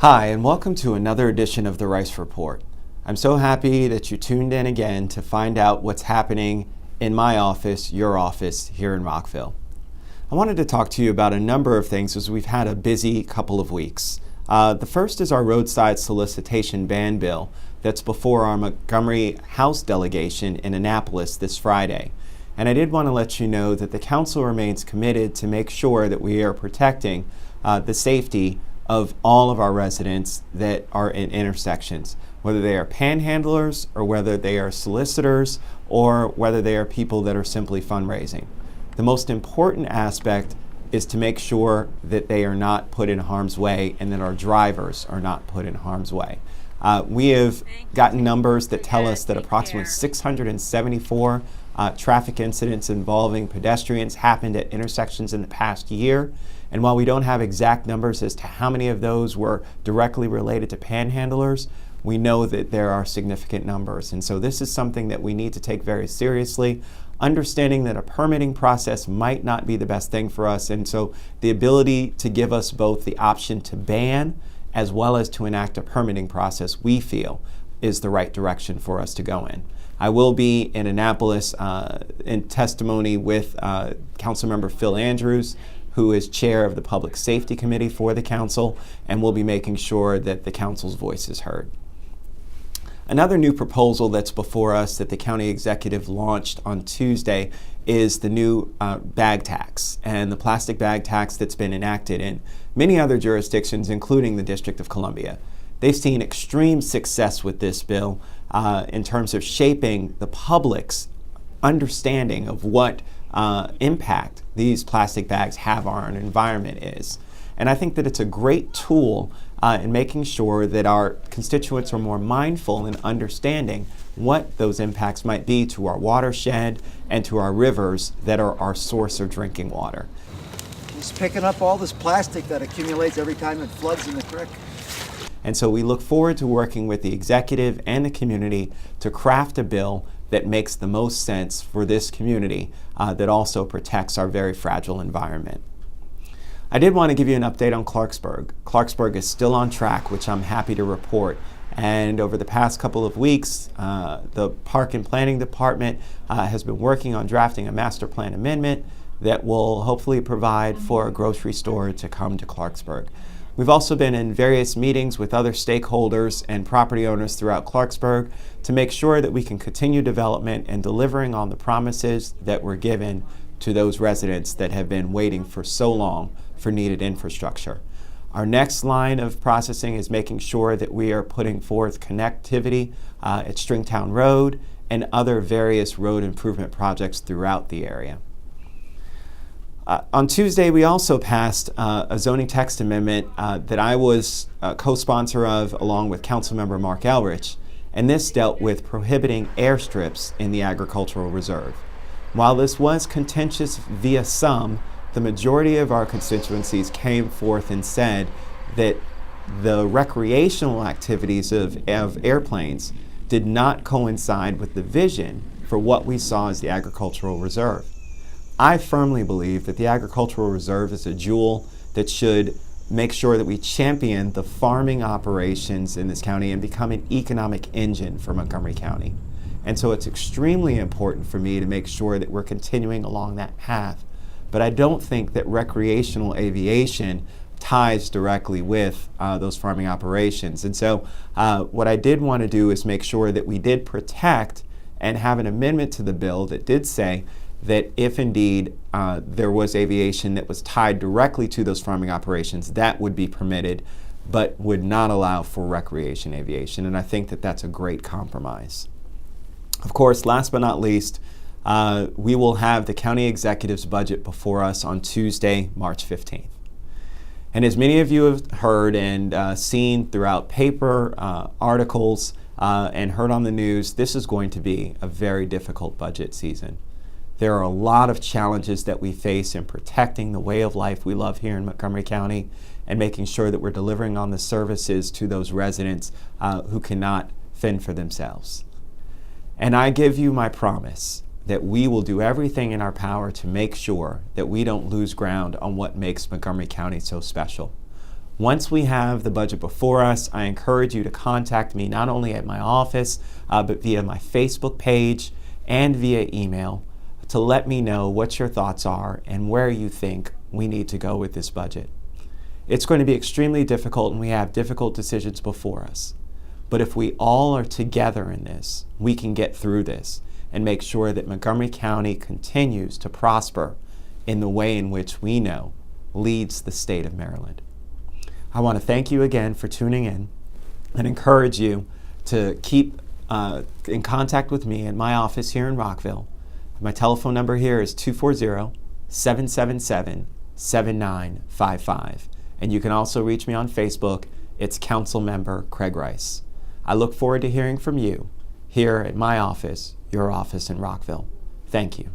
Hi, and welcome to another edition of the Rice Report. I'm so happy that you tuned in again to find out what's happening in my office, your office, here in Rockville. I wanted to talk to you about a number of things as we've had a busy couple of weeks. The first is our roadside solicitation ban bill that's before our Montgomery House delegation in Annapolis this Friday. And I did want to let you know that the council remains committed to make sure that we are protecting the safety of all of our residents that are in intersections, whether they are panhandlers or whether they are solicitors or whether they are people that are simply fundraising. The most important aspect is to make sure that they are not put in harm's way and that our drivers are not put in harm's way. We have gotten numbers that tell us that approximately 674 traffic incidents involving pedestrians happened at intersections in the past year. And while we don't have exact numbers as to how many of those were directly related to panhandlers, we know that there are significant numbers. And so this is something that we need to take very seriously, understanding that a permitting process might not be the best thing for us. And so the ability to give us both the option to ban as well as to enact a permitting process, we feel, is the right direction for us to go in. I will be in Annapolis in testimony with Councilmember Phil Andrews, who is chair of the Public Safety Committee for the council, and will be making sure that the council's voice is heard. Another new proposal that's before us that the county executive launched on Tuesday is the new bag tax and the plastic bag tax that's been enacted in many other jurisdictions, including the District of Columbia. They've seen extreme success with this bill in terms of shaping the public's understanding of what impact these plastic bags have on our environment is. And I think that it's a great tool in making sure that our constituents are more mindful in understanding what those impacts might be to our watershed and to our rivers that are our source of drinking water. He's picking up all this plastic that accumulates every time it floods in the creek. And so we look forward to working with the executive and the community to craft a bill that makes the most sense for this community that also protects our very fragile environment. I did want to give you an update on Clarksburg. Clarksburg is still on track, which I'm happy to report. And over the past couple of weeks, the Park and Planning Department has been working on drafting a master plan amendment that will hopefully provide for a grocery store to come to Clarksburg. We've also been in various meetings with other stakeholders and property owners throughout Clarksburg to make sure that we can continue development and delivering on the promises that were given to those residents that have been waiting for so long for needed infrastructure. Our next line of processing is making sure that we are putting forth connectivity at Stringtown Road and other various road improvement projects throughout the area. On Tuesday, we also passed a zoning text amendment that I was co-sponsor of along with Councilmember Mark Elrich, and this dealt with prohibiting airstrips in the agricultural reserve. While this was contentious via some, the majority of our constituencies came forth and said that the recreational activities of airplanes did not coincide with the vision for what we saw as the agricultural reserve. I firmly believe that the agricultural reserve is a jewel that should make sure that we champion the farming operations in this county and become an economic engine for Montgomery County. And so it's extremely important for me to make sure that we're continuing along that path. But I don't think that recreational aviation ties directly with those farming operations. And so what I did want to do is make sure that we did protect and have an amendment to the bill that did say that if indeed there was aviation that was tied directly to those farming operations, that would be permitted, but would not allow for recreation aviation. And I think that that's a great compromise. Of course, last but not least, we will have the county executive's budget before us on Tuesday, March 15th. And as many of you have heard and seen throughout paper, articles, and heard on the news, this is going to be a very difficult budget season. There are a lot of challenges that we face in protecting the way of life we love here in Montgomery County and making sure that we're delivering on the services to those residents who cannot fend for themselves. And I give you my promise that we will do everything in our power to make sure that we don't lose ground on what makes Montgomery County so special. Once we have the budget before us, I encourage you to contact me not only at my office, but via my Facebook page and via email to let me know what your thoughts are and where you think we need to go with this budget. It's going to be extremely difficult and we have difficult decisions before us. But if we all are together in this, we can get through this and make sure that Montgomery County continues to prosper in the way in which we know leads the state of Maryland. I want to thank you again for tuning in and encourage you to keep in contact with me at my office here in Rockville. My telephone number here is 240-777-7955. And you can also reach me on Facebook. It's Council Member Craig Rice. I look forward to hearing from you here at my office, your office in Rockville. Thank you.